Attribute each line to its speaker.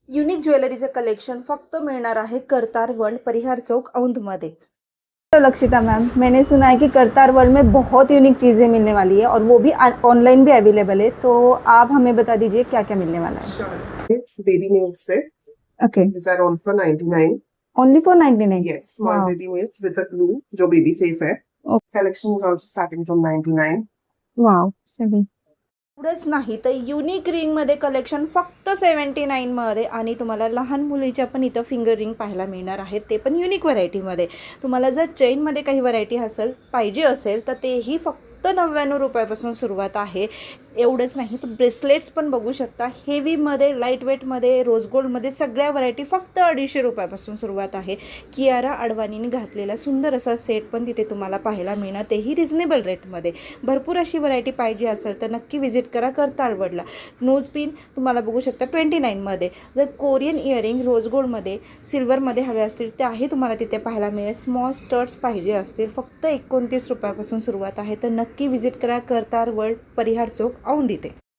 Speaker 1: Unique ज्वेलरीचं collection फक्त मिळणार आहे करतार वर्ल्ड परिहार चौक औंधमध्ये। तो लक्षिता मैम, मैंने सुना है कि करतार वर्ल्ड में बहुत यूनिक चीज़ें मिलने वाली है और वो भी ऑनलाइन भी अवेलेबल है, तो आप हमें बता दीजिए क्या क्या मिलने वाला है।
Speaker 2: Sure. Baby nails set.
Speaker 1: Okay,
Speaker 2: These are on for 99.
Speaker 1: Only for 99।
Speaker 2: Yes, small
Speaker 1: Wow.
Speaker 2: baby nails with a glue, जो baby safe है.
Speaker 1: Okay.
Speaker 2: Selection is also starting from 99.
Speaker 1: Wow, सही। एवढंच नाही तर युनिक रिंगमध्ये कलेक्शन फक्त 79 मध्ये आणि तुम्हाला लहान मुलीच्या पण इथं फिंगर रिंग पाहायला मिळणार आहेत, ते पण युनिक व्हरायटीमध्ये। तुम्हाला जर चेनमध्ये काही व्हरायटी पाहिजे असेल तर तेही फक्त 99 रुपयापासून सुरुवात आहे। एवढंच नाही तर ब्रेसलेट्स पण बघू शकता, हेवीमध्ये, लाईट वेटमध्ये, रोज गोल्डमध्ये सगळ्या व्हरायटी फक्त 250 रुपयापासून सुरुवात आहे। कियारा अडवाणीने घातलेला सुंदर असा सेट पण तिथे तुम्हाला पाहायला मिळणार, तेही रिजनेबल रेटमध्ये। भरपूर अशी व्हरायटी पाहिजे असेल तर नक्की विजिट करा करतार वर्ल्डला। नोज पिन तुम्हाला बघू शकता 29 मध्ये। जर कोरियन इयरिंग रोज गोल्डमध्ये, सिल्वरमध्ये हवे असतील त्याही तुम्हाला तिथे पाहायला मिळेल। स्मॉल स्टड्स पाहिजे असतील फक्त 29 रुपयापासून सुरुवात आहे, तर नक्की विजिट करा करतार वर्ल्ड परिहार चौक औंध इथे।